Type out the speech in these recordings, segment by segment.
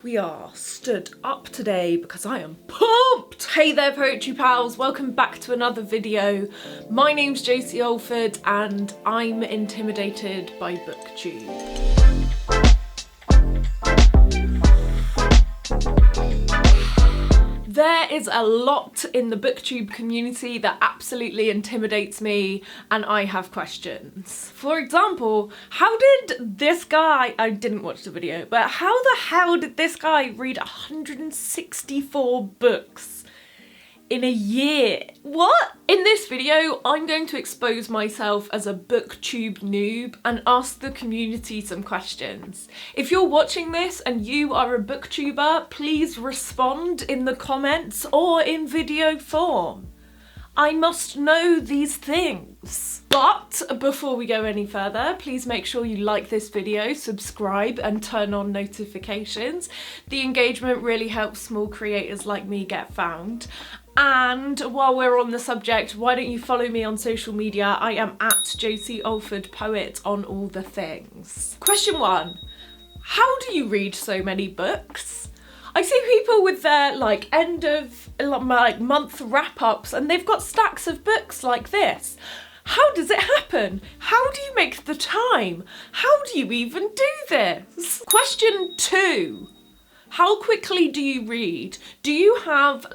We are stood up today because I am pumped! Hey there poetry pals, welcome back to another video. My name's Josie Alford and I'm intimidated by Booktube. There is a lot in the Booktube community that absolutely intimidates me and I have questions. For example, how did this guy, I didn't watch the video, but how the hell did this guy read 164 books in a year? What? In this video, I'm going to expose myself as a Booktube noob and ask the community some questions. If you're watching this and you are a Booktuber, please respond in the comments or in video form. I must know these things. But before we go any further, please make sure you like this video, subscribe and turn on notifications. The engagement really helps small creators like me get found. And while we're on the subject, why don't you follow me on social media? I am at Josie Alford Poet on all the things. Question 1. How do you read so many books? I see people with their end of month wrap-ups and they've got stacks of books like this. How does it happen? How do you make the time? How do you even do this? Question 2. How quickly do you read? Do you have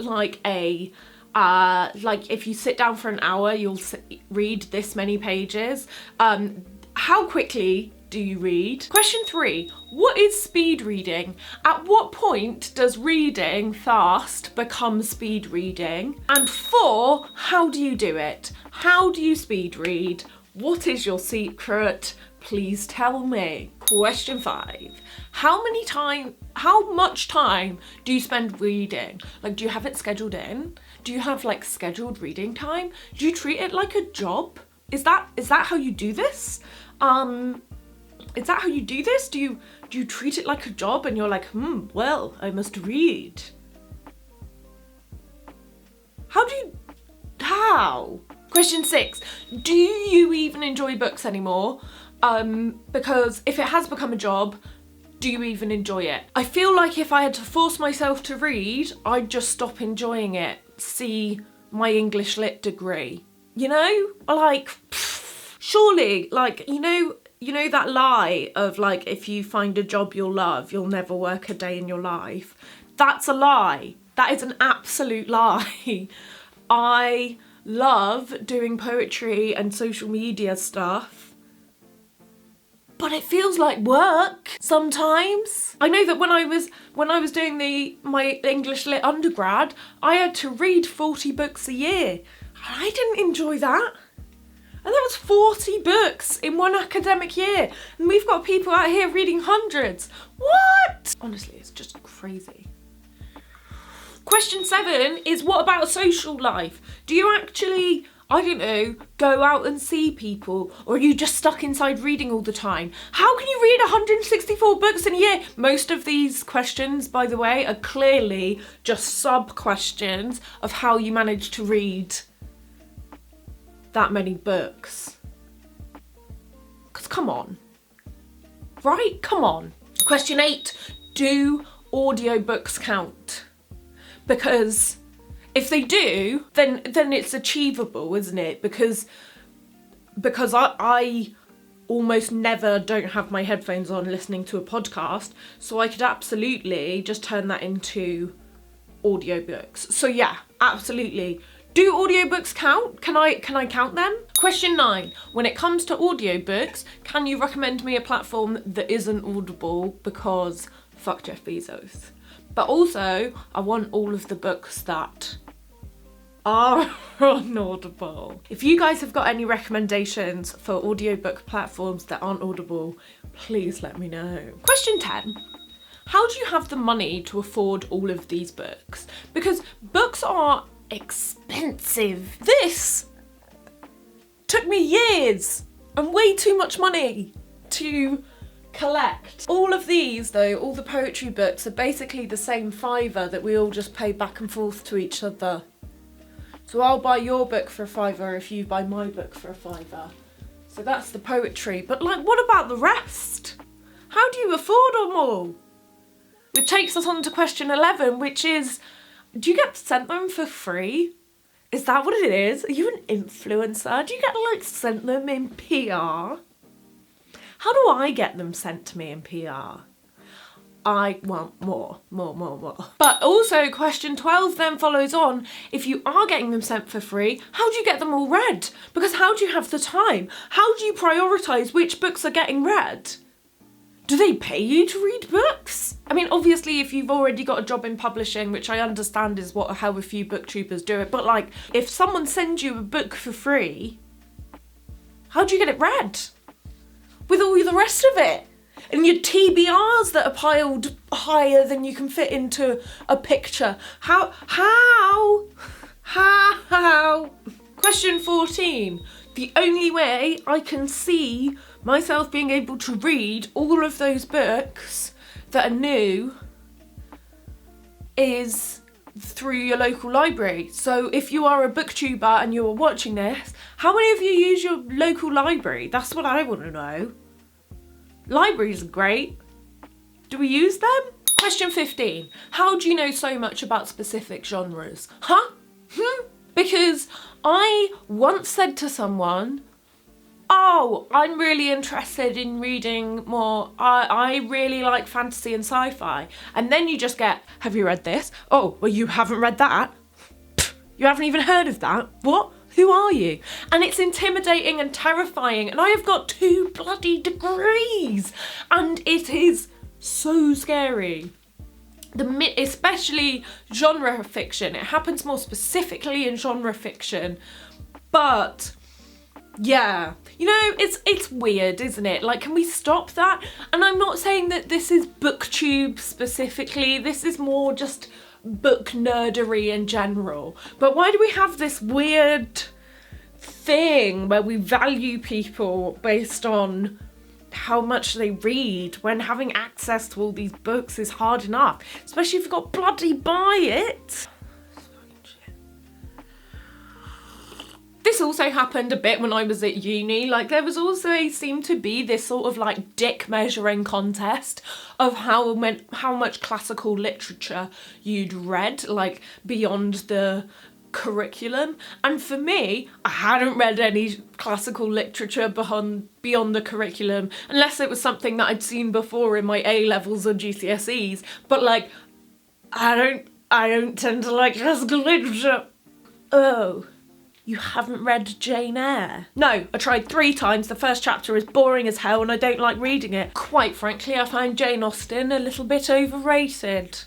if you sit down for an hour, you'll read this many pages? How quickly do you read? Question 3, what is speed reading? At what point does reading fast become speed reading? And 4, how do you do it? How do you speed read? What is your secret? Please tell me. Question 5, how much time do you spend reading? Do you have it scheduled in? Do you have scheduled reading time? Do you treat it like a job? Is that how you do this? Is that how you do this? Do you treat it like a job and you're like, well, I must read? How? Question 6, do you even enjoy books anymore? Because if it has become a job, do you even enjoy it? I feel like if I had to force myself to read, I'd just stop enjoying it. See my English Lit degree. You know? Surely, you know that lie of if you find a job you'll love, you'll never work a day in your life. That's a lie. That is an absolute lie. I love doing poetry and social media stuff, but it feels like work sometimes. I know that when I was doing my English Lit undergrad, I had to read 40 books a year. I didn't enjoy that. And that was 40 books in one academic year. And we've got people out here reading hundreds. What? Honestly, it's just crazy. Question 7 is, what about social life? Do you actually, go out and see people? Or are you just stuck inside reading all the time? How can you read 164 books in a year? Most of these questions, by the way, are clearly just sub-questions of how you manage to read that many books. Because come on. Right? Come on. Question 8, do audiobooks count? Because if they do, then it's achievable, isn't it? Because I almost never don't have my headphones on listening to a podcast, so I could absolutely just turn that into audiobooks. So yeah, absolutely. Do audiobooks count? Can I count them? Question 9, when it comes to audiobooks, can you recommend me a platform that isn't Audible, because fuck Jeff Bezos? But also, I want all of the books that are on Audible. If you guys have got any recommendations for audiobook platforms that aren't Audible, please let me know. Question 10. How do you have the money to afford all of these books? Because books are expensive. This took me years and way too much money to collect. All of these though, all the poetry books, are basically the same £5 that we all just pay back and forth to each other. So I'll buy your book for £5 if you buy my book for £5. So that's the poetry. But what about the rest? How do you afford them all? Which takes us on to question 11, which is, do you get sent them for free? Is that what it is? Are you an influencer? Do you get like sent them in PR? How do I get them sent to me in PR? I want more. But also question 12 then follows on, if you are getting them sent for free, how do you get them all read? Because how do you have the time? How do you prioritise which books are getting read? Do they pay you to read books? I mean, obviously if you've already got a job in publishing, which I understand is how a few booktubers do it, but like if someone sends you a book for free, how do you get it read? With all the rest of it? And your TBRs that are piled higher than you can fit into a picture. How? Question 14. The only way I can see myself being able to read all of those books that are new is through your local library. So if you are a booktuber and you're watching this, how many of you use your local library? That's what I want to know. Libraries are great. Do we use them? Question 15. How do you know so much about specific genres? Because I once said to someone, oh, I'm really interested in reading more. I really like fantasy and sci-fi. And then you just get, have you read this? Oh, well, you haven't read that. You haven't even heard of that. What? Who are you? And it's intimidating and terrifying. And I have got 2 bloody degrees. And it is so scary. Especially genre fiction. It happens more specifically in genre fiction. But yeah, you know, it's weird, isn't it? Like, can we stop that? And I'm not saying that this is Booktube specifically. This is more just book nerdery in general. But why do we have this weird thing where we value people based on how much they read when having access to all these books is hard enough, especially if you've got to bloody buy it? This also happened a bit when I was at uni. Like, there was also seemed to be this sort of like dick measuring contest of how much classical literature you'd read, like beyond the curriculum. And for me, I hadn't read any classical literature beyond the curriculum, unless it was something that I'd seen before in my A-levels or GCSEs. But like, I don't tend to like classical literature. Oh. You haven't read Jane Eyre? No, I tried 3 times. The first chapter is boring as hell and I don't like reading it. Quite frankly, I find Jane Austen a little bit overrated.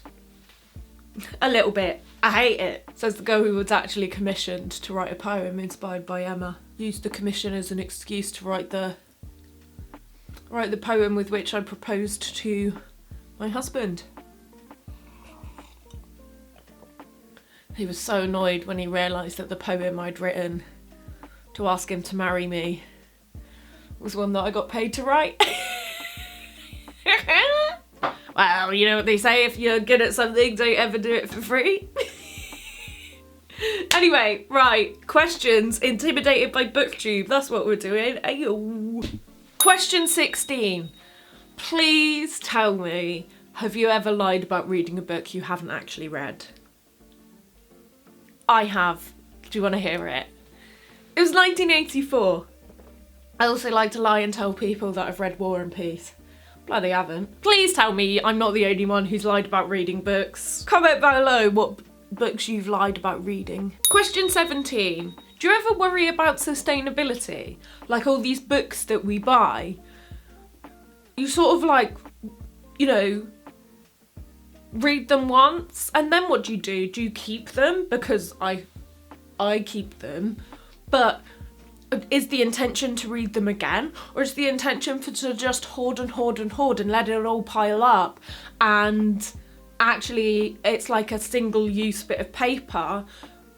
A little bit. I hate it. Says the girl who was actually commissioned to write a poem inspired by Emma. Used the commission as an excuse to write the poem with which I proposed to my husband. He was so annoyed when he realised that the poem I'd written to ask him to marry me was one that I got paid to write. Well, you know what they say, if you're good at something, don't ever do it for free. Anyway, right, questions intimidated by Booktube. That's what we're doing. Ayo. Question 16. Please tell me, have you ever lied about reading a book you haven't actually read? I have. Do you want to hear it? It was 1984. I also like to lie and tell people that I've read War and Peace. Bloody haven't. Please tell me I'm not the only one who's lied about reading books. Comment below what books you've lied about reading. Question 17. Do you ever worry about sustainability? Like all these books that we buy, you sort of like, you know, read them once and then what do you do? Do you keep them? Because I keep them, but is the intention to read them again, or is the intention to just hoard and hoard and hoard and let it all pile up, and actually it's like a single use bit of paper?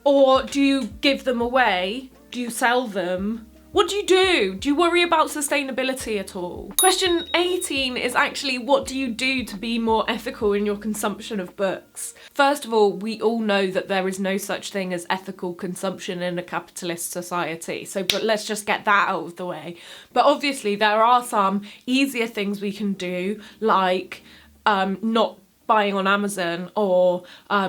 Or do you give them away? Do you sell them? What do you do? Do you worry about sustainability at all? Question 18 is actually, what do you do to be more ethical in your consumption of books? First of all, we all know that there is no such thing as ethical consumption in a capitalist society. But let's just get that out of the way. But obviously there are some easier things we can do, like not buying on Amazon or,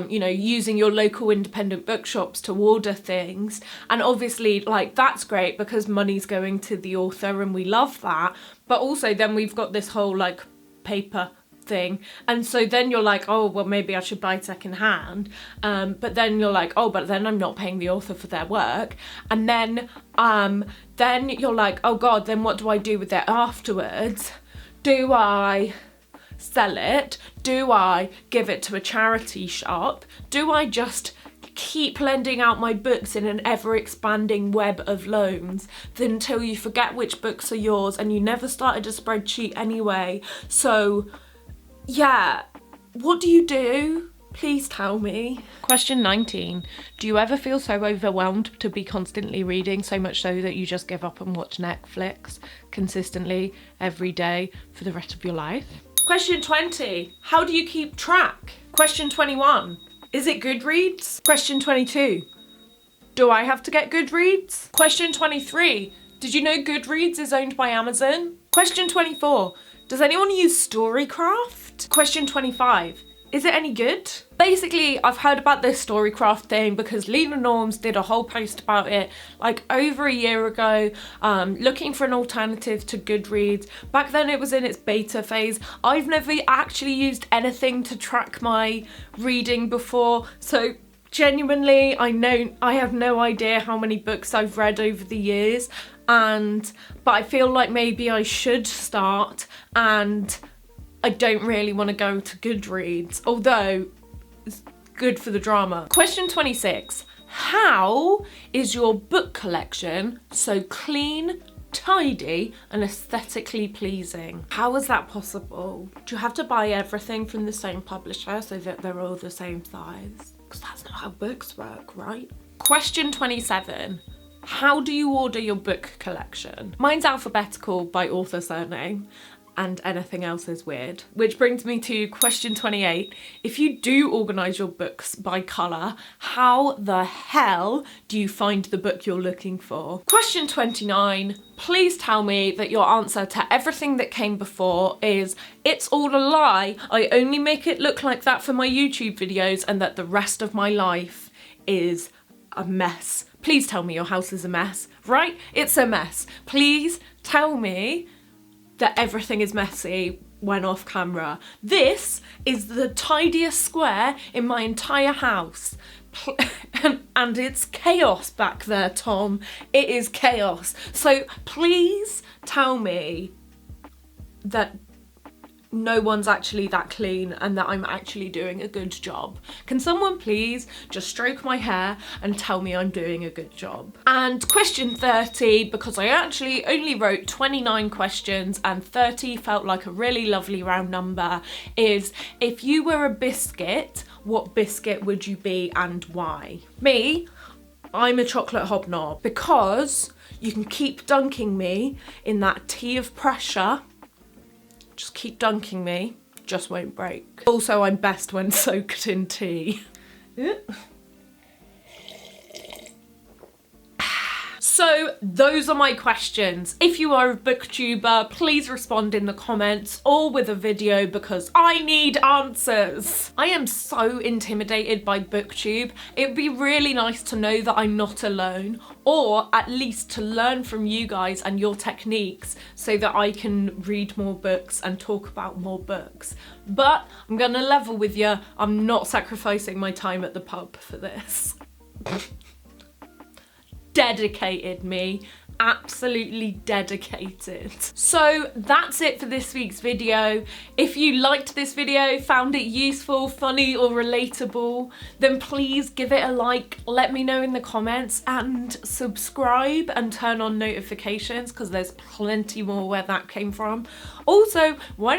using your local independent bookshops to order things. And obviously, like, that's great because money's going to the author and we love that. But also then we've got this whole, like, paper thing. And so then you're like, oh, well, maybe I should buy secondhand. But then you're like, oh, but then I'm not paying the author for their work. And then you're like, oh, God, then what do I do with it afterwards? Do I sell it? Do I give it to a charity shop? Do I just keep lending out my books in an ever-expanding web of loans until you forget which books are yours and you never started a spreadsheet anyway? So, yeah, what do you do? Please tell me. Question 19. Do you ever feel so overwhelmed to be constantly reading, so much so that you just give up and watch Netflix consistently every day for the rest of your life? Question 20. How do you keep track? Question 21. Is it Goodreads? Question 22. Do I have to get Goodreads? Question 23. Did you know Goodreads is owned by Amazon? Question 24. Does anyone use Storycraft? Question 25. Is it any good? Basically, I've heard about this Storycraft thing because Lena Norms did a whole post about it like over a year ago, looking for an alternative to Goodreads. Back then it was in its beta phase. I've never actually used anything to track my reading before, so genuinely, I have no idea how many books I've read over the years, but I feel like maybe I should start, and I don't really want to go to Goodreads, although it's good for the drama. Question 26. How is your book collection so clean, tidy and aesthetically pleasing? How is that possible? Do you have to buy everything from the same publisher so that they're all the same size? Because that's not how books work, right? Question 27. How do you order your book collection? Mine's alphabetical by author surname, and anything else is weird. Which brings me to question 28. If you do organise your books by colour, how the hell do you find the book you're looking for? Question 29. Please tell me that your answer to everything that came before is, it's all a lie. I only make it look like that for my YouTube videos and that the rest of my life is a mess. Please tell me your house is a mess, right? It's a mess. Please tell me that everything is messy when off camera. This is the tidiest square in my entire house. And it's chaos back there, Tom. It is chaos. So please tell me that no one's actually that clean and that I'm actually doing a good job. Can someone please just stroke my hair and tell me I'm doing a good job? And question 30, because I actually only wrote 29 questions and 30 felt like a really lovely round number, is if you were a biscuit, what biscuit would you be and why? Me, I'm a chocolate hobnob because you can keep dunking me in that tea of pressure. Just keep dunking me, just won't break. Also, I'm best when soaked in tea. So those are my questions. If you are a booktuber, please respond in the comments or with a video because I need answers. I am so intimidated by Booktube. It'd be really nice to know that I'm not alone, or at least to learn from you guys and your techniques so that I can read more books and talk about more books. But I'm gonna level with you, I'm not sacrificing my time at the pub for this. Dedicated me, absolutely dedicated. So that's it for this week's video. If you liked this video, found it useful, funny or relatable, then please give it a like, let me know in the comments, and subscribe and turn on notifications because there's plenty more where that came from. Also, why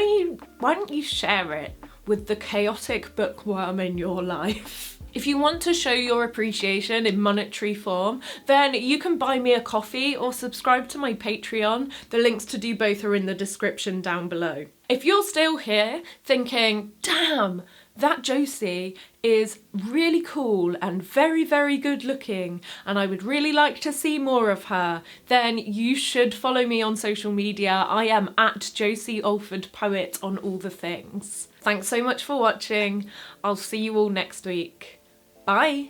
don't you share it with the chaotic bookworm in your life? If you want to show your appreciation in monetary form, then you can buy me a coffee or subscribe to my Patreon. The links to do both are in the description down below. If you're still here thinking, damn, that Josie is really cool and very, very good looking and I would really like to see more of her, then you should follow me on social media. I am at Josie Alford Poet on all the things. Thanks so much for watching. I'll see you all next week. Bye.